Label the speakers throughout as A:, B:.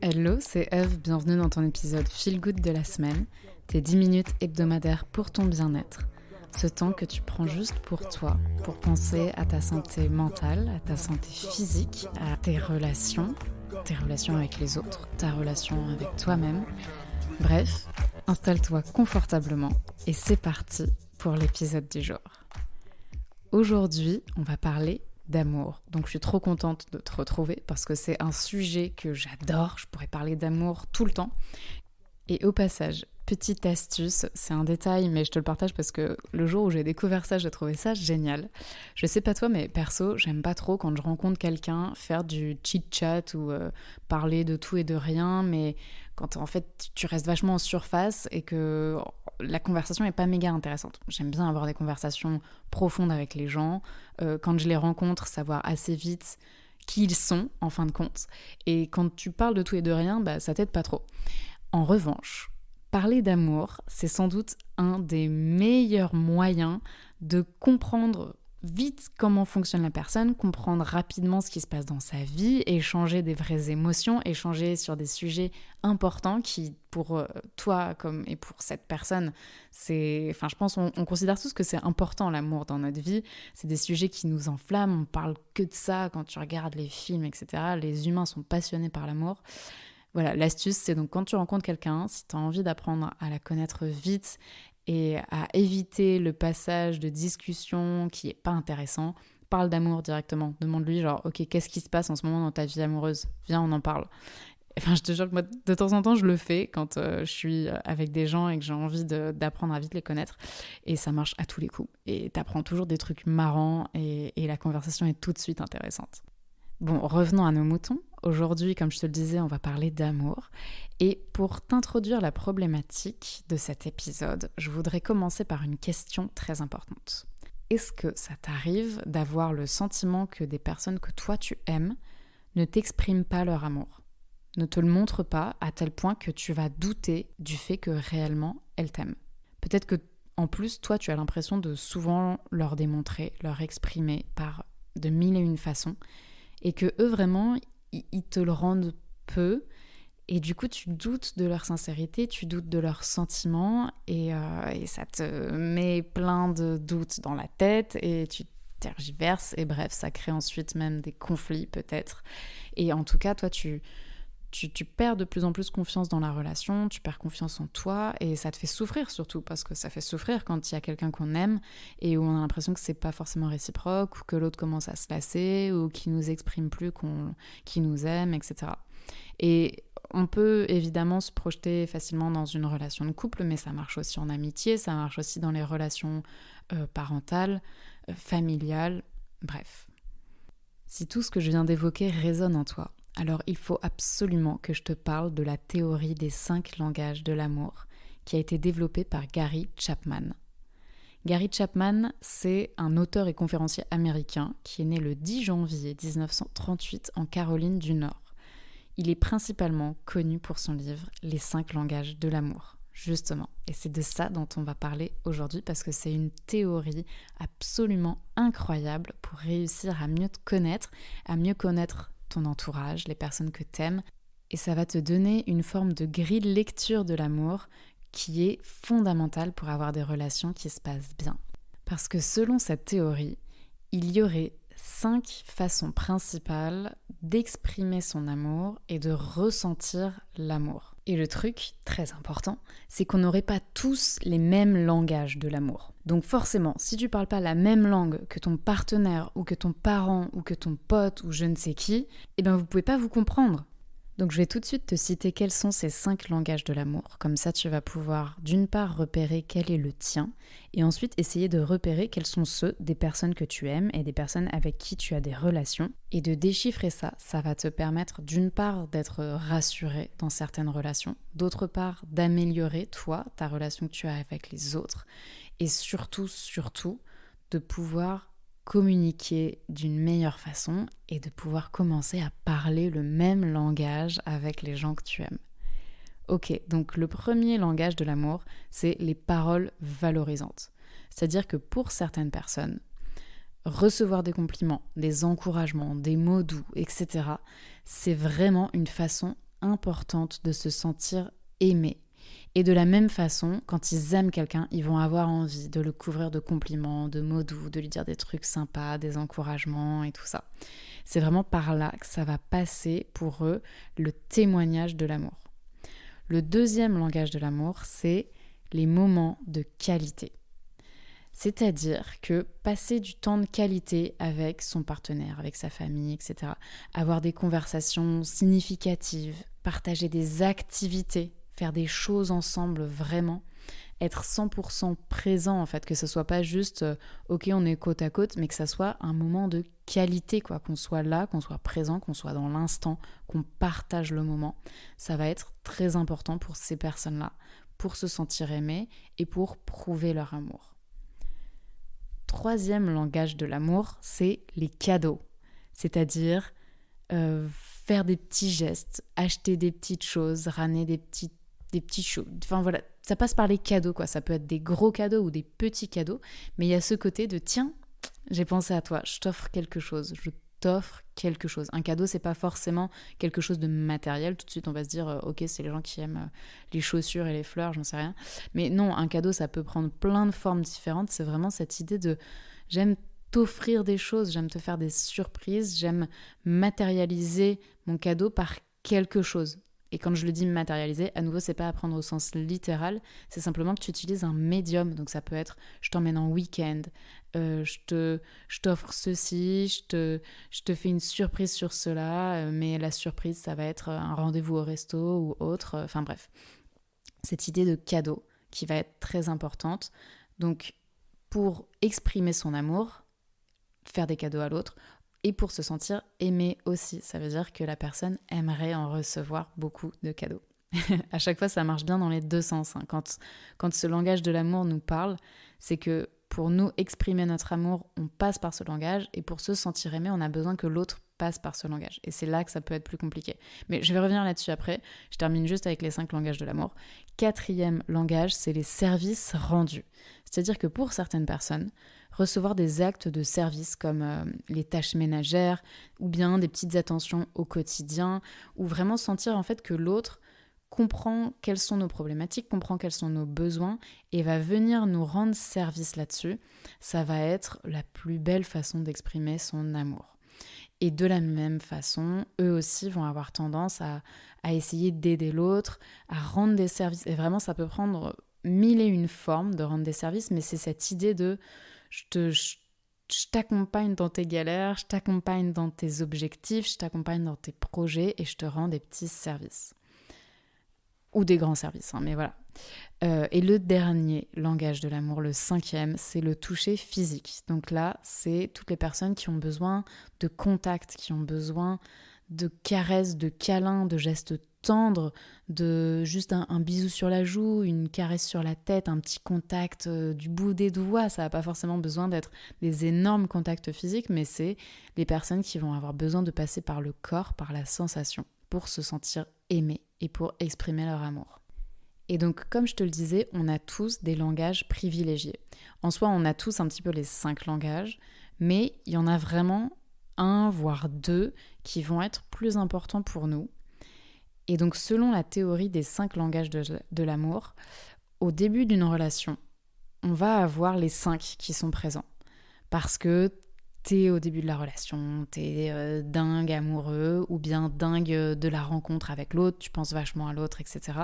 A: Hello, c'est Eve, bienvenue dans ton épisode Feel Good de la semaine, tes 10 minutes hebdomadaires pour ton bien-être. Ce temps que tu prends juste pour toi, pour penser à ta santé mentale, à ta santé physique, à tes relations avec les autres, ta relation avec toi-même. Bref, installe-toi confortablement et c'est parti pour l'épisode du jour. Aujourd'hui, on va parler d'amour. Donc je suis trop contente de te retrouver parce que c'est un sujet que j'adore. Je pourrais parler d'amour tout le temps. Et au passage, petite astuce, c'est un détail mais je te le partage parce que le jour où j'ai découvert ça, j'ai trouvé ça génial. Je sais pas toi mais perso, j'aime pas trop quand je rencontre quelqu'un faire du chit-chat ou parler de tout et de rien, mais quand en fait tu restes vachement en surface et que la conversation est pas méga intéressante. J'aime bien avoir des conversations profondes avec les gens. Quand je les rencontre, savoir assez vite qui ils sont en fin de compte. Et quand tu parles de tout et de rien, ça t'aide pas trop. En revanche, parler d'amour, c'est sans doute un des meilleurs moyens de comprendre vite comment fonctionne la personne, comprendre rapidement ce qui se passe dans sa vie, échanger des vraies émotions, échanger sur des sujets importants qui, pour toi comme et pour cette personne, je pense on considère tous que c'est important l'amour dans notre vie. C'est des sujets qui nous enflamment, on parle que de ça quand tu regardes les films, etc. Les humains sont passionnés par l'amour. Voilà, l'astuce, c'est donc quand tu rencontres quelqu'un, si tu as envie d'apprendre à la connaître vite et à éviter le passage de discussion qui est pas intéressant, parle d'amour directement. Demande-lui genre, ok, qu'est-ce qui se passe en ce moment dans ta vie amoureuse ? Viens, on en parle. Enfin, je te jure que moi, de temps en temps, je le fais quand je suis avec des gens et que j'ai envie d'apprendre à vite les connaître. Et ça marche à tous les coups. Et t'apprends toujours des trucs marrants et la conversation est tout de suite intéressante. Bon, revenons à nos moutons. Aujourd'hui, comme je te le disais, on va parler d'amour. Et pour t'introduire la problématique de cet épisode, je voudrais commencer par une question très importante. Est-ce que ça t'arrive d'avoir le sentiment que des personnes que toi tu aimes ne t'expriment pas leur amour, ne te le montrent pas à tel point que tu vas douter du fait que réellement elles t'aiment ? Peut-être que en plus, toi, tu as l'impression de souvent leur démontrer, leur exprimer par de mille et une façons, et que eux vraiment, ils te le rendent peu, et du coup tu doutes de leur sincérité, tu doutes de leurs sentiments, et ça te met plein de doutes dans la tête, et tu tergiverses, et bref, ça crée ensuite même des conflits peut-être, et en tout cas toi tu perds de plus en plus confiance dans la relation, tu perds confiance en toi et ça te fait souffrir surtout parce que ça fait souffrir quand il y a quelqu'un qu'on aime et où on a l'impression que c'est pas forcément réciproque ou que l'autre commence à se lasser ou qu'il nous exprime plus qu'il nous aime, etc. Et on peut évidemment se projeter facilement dans une relation de couple, mais ça marche aussi en amitié, ça marche aussi dans les relations parentales, familiales, bref. Si tout ce que je viens d'évoquer résonne en toi, alors il faut absolument que je te parle de la théorie des 5 langages de l'amour qui a été développée par Gary Chapman. Gary Chapman, c'est un auteur et conférencier américain qui est né le 10 janvier 1938 en Caroline du Nord. Il est principalement connu pour son livre « Les 5 langages de l'amour ». Justement, et c'est de ça dont on va parler aujourd'hui parce que c'est une théorie absolument incroyable pour réussir à mieux te connaître, à mieux connaître ton entourage, les personnes que t'aimes, et ça va te donner une forme de grille de lecture de l'amour qui est fondamentale pour avoir des relations qui se passent bien. Parce que selon cette théorie, il y aurait 5 façons principales d'exprimer son amour et de ressentir l'amour. Et le truc, très important, c'est qu'on n'aurait pas tous les mêmes langages de l'amour. Donc forcément, si tu parles pas la même langue que ton partenaire ou que ton parent ou que ton pote ou je ne sais qui, vous pouvez pas vous comprendre. Donc je vais tout de suite te citer quels sont ces 5 langages de l'amour. Comme ça, tu vas pouvoir d'une part repérer quel est le tien et ensuite essayer de repérer quels sont ceux des personnes que tu aimes et des personnes avec qui tu as des relations. Et de déchiffrer ça, ça va te permettre d'une part d'être rassuré dans certaines relations, d'autre part d'améliorer toi, ta relation que tu as avec les autres et surtout, de pouvoir communiquer d'une meilleure façon et de pouvoir commencer à parler le même langage avec les gens que tu aimes. Ok, donc le premier langage de l'amour, c'est les paroles valorisantes. C'est-à-dire que pour certaines personnes, recevoir des compliments, des encouragements, des mots doux, etc., c'est vraiment une façon importante de se sentir aimé. Et de la même façon, quand ils aiment quelqu'un, ils vont avoir envie de le couvrir de compliments, de mots doux, de lui dire des trucs sympas, des encouragements et tout ça. C'est vraiment par là que ça va passer pour eux, le témoignage de l'amour. Le deuxième langage de l'amour, c'est les moments de qualité. C'est-à-dire que passer du temps de qualité avec son partenaire, avec sa famille, etc., avoir des conversations significatives, partager des activités, faire des choses ensemble vraiment, être 100% présent en fait, que ce soit pas juste ok on est côte à côte, mais que ça soit un moment de qualité, quoi, qu'on soit là, qu'on soit présent, qu'on soit dans l'instant, qu'on partage le moment. Ça va être très important pour ces personnes-là, pour se sentir aimées et pour prouver leur amour. Troisième langage de l'amour, c'est les cadeaux, c'est-à-dire faire des petits gestes, acheter des petites choses, ramener des petits choses. Enfin voilà, ça passe par les cadeaux, quoi. Ça peut être des gros cadeaux ou des petits cadeaux, mais il y a ce côté de tiens, j'ai pensé à toi, je t'offre quelque chose, Un cadeau, c'est pas forcément quelque chose de matériel. Tout de suite, on va se dire ok, c'est les gens qui aiment les chaussures et les fleurs, j'en sais rien. Mais non, un cadeau, ça peut prendre plein de formes différentes. C'est vraiment cette idée de j'aime t'offrir des choses, j'aime te faire des surprises, j'aime matérialiser mon cadeau par quelque chose. Et quand je le dis matérialiser, à nouveau, c'est pas à prendre au sens littéral, c'est simplement que tu utilises un médium. Donc ça peut être, je t'emmène en week-end, je t'offre ceci, je te fais une surprise sur cela, mais la surprise, ça va être un rendez-vous au resto ou autre. Enfin bref, cette idée de cadeau qui va être très importante. Donc pour exprimer son amour, faire des cadeaux à l'autre, et pour se sentir aimé aussi. Ça veut dire que la personne aimerait en recevoir beaucoup de cadeaux. À chaque fois, ça marche bien dans les deux sens. Quand ce langage de l'amour nous parle, c'est que pour nous exprimer notre amour, on passe par ce langage, et pour se sentir aimé, on a besoin que l'autre passe par ce langage. Et c'est là que ça peut être plus compliqué. Mais je vais revenir là-dessus après. Je termine juste avec les 5 langages de l'amour. Quatrième langage, c'est les services rendus. C'est-à-dire que pour certaines personnes, recevoir des actes de service comme les tâches ménagères ou bien des petites attentions au quotidien, ou vraiment sentir en fait que l'autre comprend quelles sont nos problématiques, comprend quels sont nos besoins et va venir nous rendre service là-dessus, ça va être la plus belle façon d'exprimer son amour. Et de la même façon, eux aussi vont avoir tendance à essayer d'aider l'autre, à rendre des services. Et vraiment, ça peut prendre 1001 formes de rendre des services, mais c'est cette idée de je t'accompagne dans tes galères, je t'accompagne dans tes objectifs, je t'accompagne dans tes projets et je te rends des petits services. Ou des grands services, mais voilà. Et le dernier langage de l'amour, le 5e, c'est le toucher physique. Donc là, c'est toutes les personnes qui ont besoin de contact, qui ont besoin de caresses, de câlins, de gestes tendres, de juste un bisou sur la joue, une caresse sur la tête, un petit contact du bout des doigts. Ça n'a pas forcément besoin d'être des énormes contacts physiques, mais c'est les personnes qui vont avoir besoin de passer par le corps, par la sensation, pour se sentir aimées et pour exprimer leur amour. Et donc, comme je te le disais, on a tous des langages privilégiés. En soi, on a tous un petit peu les 5 langages, mais il y en a vraiment 1, voire 2 qui vont être plus importants pour nous. Et donc, selon la théorie des 5 langages de l'amour, au début d'une relation, on va avoir les 5 qui sont présents. Parce que t'es au début de la relation, t'es dingue amoureux ou bien dingue de la rencontre avec l'autre, tu penses vachement à l'autre, etc.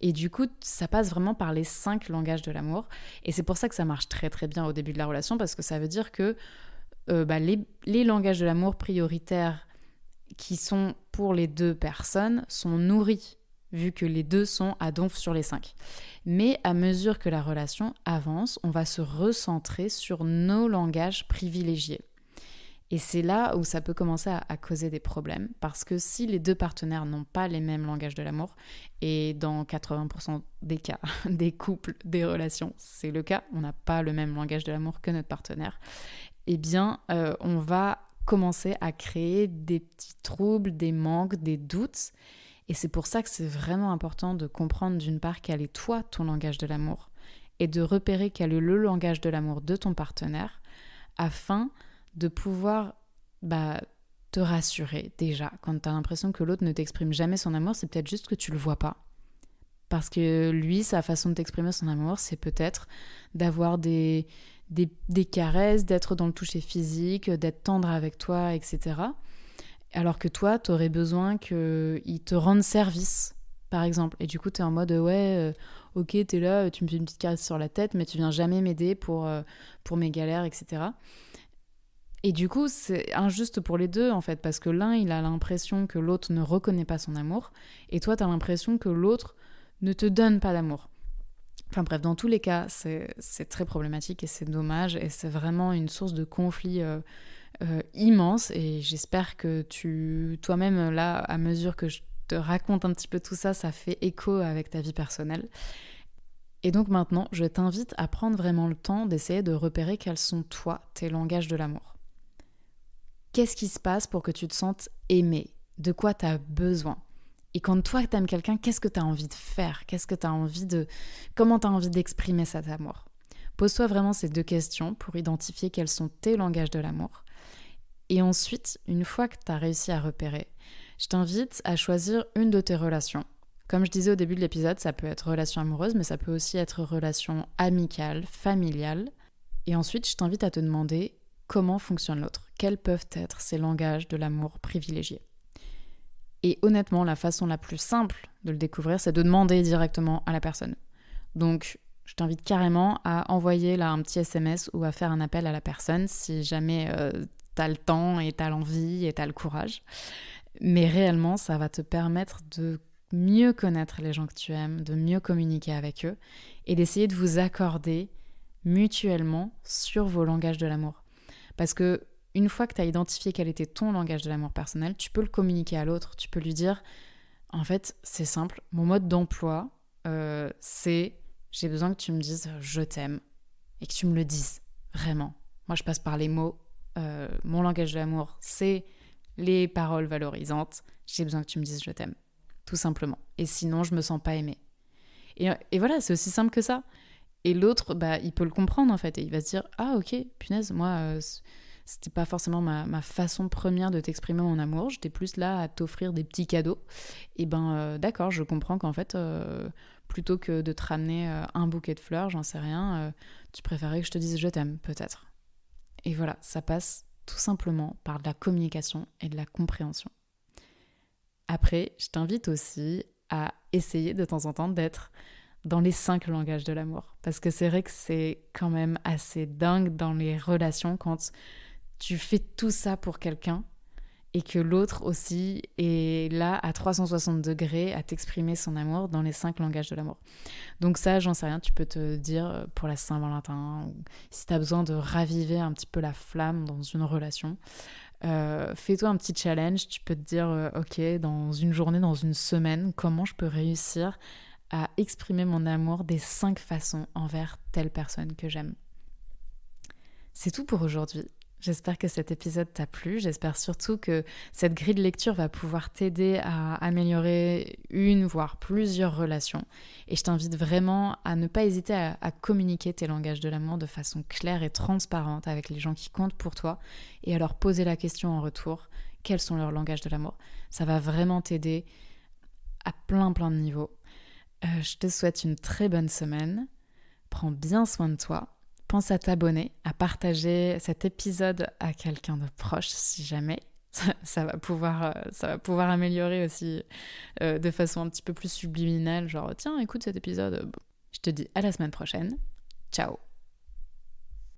A: Et du coup, ça passe vraiment par les 5 langages de l'amour. Et c'est pour ça que ça marche très très bien au début de la relation, parce que ça veut dire que les langages de l'amour prioritaires qui sont pour les 2 personnes sont nourris, vu que les 2 sont à donf sur les 5. Mais à mesure que la relation avance, on va se recentrer sur nos langages privilégiés. Et c'est là où ça peut commencer à causer des problèmes, parce que si les 2 partenaires n'ont pas les mêmes langages de l'amour, et dans 80% des cas, des couples, des relations, c'est le cas, on n'a pas le même langage de l'amour que notre partenaire, eh bien, on va commencer à créer des petits troubles, des manques, des doutes. Et c'est pour ça que c'est vraiment important de comprendre d'une part quel est toi ton langage de l'amour, et de repérer quel est le langage de l'amour de ton partenaire, afin de pouvoir te rassurer déjà. Quand tu as l'impression que l'autre ne t'exprime jamais son amour, c'est peut-être juste que tu le vois pas. Parce que lui, sa façon de t'exprimer son amour, c'est peut-être d'avoir des caresses, d'être dans le toucher physique, d'être tendre avec toi, etc. Alors que toi, t'aurais besoin qu'il te rende service, par exemple. Et du coup, t'es en mode, ok, t'es là, tu me fais une petite caresse sur la tête, mais tu viens jamais m'aider pour mes galères, etc. Et du coup, c'est injuste pour les deux, en fait, parce que l'un, il a l'impression que l'autre ne reconnaît pas son amour, et toi, t'as l'impression que l'autre ne te donne pas d'amour. Enfin bref, dans tous les cas, c'est très problématique et c'est dommage, et c'est vraiment une source de conflit immense, et j'espère que toi-même, là, à mesure que je te raconte un petit peu tout ça, ça fait écho avec ta vie personnelle. Et donc maintenant, je t'invite à prendre vraiment le temps d'essayer de repérer quels sont, toi, tes langages de l'amour. Qu'est-ce qui se passe pour que tu te sentes aimé? De quoi tu as besoin? Et quand toi, tu aimes quelqu'un, qu'est-ce que tu as envie de faire? Comment tu as envie d'exprimer cet amour? Pose-toi vraiment ces deux questions pour identifier quels sont tes langages de l'amour. Et ensuite, une fois que tu as réussi à repérer, je t'invite à choisir une de tes relations. Comme je disais au début de l'épisode, ça peut être relation amoureuse, mais ça peut aussi être relation amicale, familiale. Et ensuite, je t'invite à te demander comment fonctionne l'autre. Quels peuvent être ces langages de l'amour privilégiés? Et honnêtement, la façon la plus simple de le découvrir, c'est de demander directement à la personne. Donc, je t'invite carrément à envoyer là un petit SMS ou à faire un appel à la personne si jamais t'as le temps et t'as l'envie et t'as le courage. Mais réellement, ça va te permettre de mieux connaître les gens que tu aimes, de mieux communiquer avec eux et d'essayer de vous accorder mutuellement sur vos langages de l'amour. Parce que une fois que tu as identifié quel était ton langage de l'amour personnel, tu peux le communiquer à l'autre. Tu peux lui dire, en fait, c'est simple, mon mode d'emploi, c'est j'ai besoin que tu me dises je t'aime et que tu me le dises, vraiment. Moi, je passe par les mots. Mon langage de l'amour, c'est les paroles valorisantes. J'ai besoin que tu me dises je t'aime, tout simplement. Et sinon, je me sens pas aimée. Et voilà, c'est aussi simple que ça. Et l'autre, il peut le comprendre, en fait. Et il va se dire, ah ok, punaise, moi... c'était pas forcément ma façon première de t'exprimer mon amour, j'étais plus là à t'offrir des petits cadeaux. Et d'accord, je comprends qu'en fait, plutôt que de te ramener un bouquet de fleurs, j'en sais rien, tu préférais que je te dise je t'aime, peut-être. Et voilà, ça passe tout simplement par de la communication et de la compréhension. Après, je t'invite aussi à essayer de temps en temps d'être dans les 5 langages de l'amour. Parce que c'est vrai que c'est quand même assez dingue dans les relations quand tu fais tout ça pour quelqu'un et que l'autre aussi est là à 360 degrés à t'exprimer son amour dans les 5 langages de l'amour. Donc ça, j'en sais rien, tu peux te dire pour la Saint-Valentin, ou si tu as besoin de raviver un petit peu la flamme dans une relation, fais-toi un petit challenge, tu peux te dire, ok, dans une journée, dans une semaine, comment je peux réussir à exprimer mon amour des 5 façons envers telle personne que j'aime. C'est tout pour aujourd'hui. J'espère que cet épisode t'a plu, j'espère surtout que cette grille de lecture va pouvoir t'aider à améliorer une, voire plusieurs relations. Et je t'invite vraiment à ne pas hésiter à communiquer tes langages de l'amour de façon claire et transparente avec les gens qui comptent pour toi et à leur poser la question en retour, quels sont leurs langages de l'amour. Ça va vraiment t'aider à plein de niveaux. Je te souhaite une très bonne semaine, prends bien soin de toi. Pense à t'abonner, à partager cet épisode à quelqu'un de proche si jamais. Ça va pouvoir améliorer aussi de façon un petit peu plus subliminale. Genre, tiens, écoute cet épisode. Je te dis à la semaine prochaine. Ciao.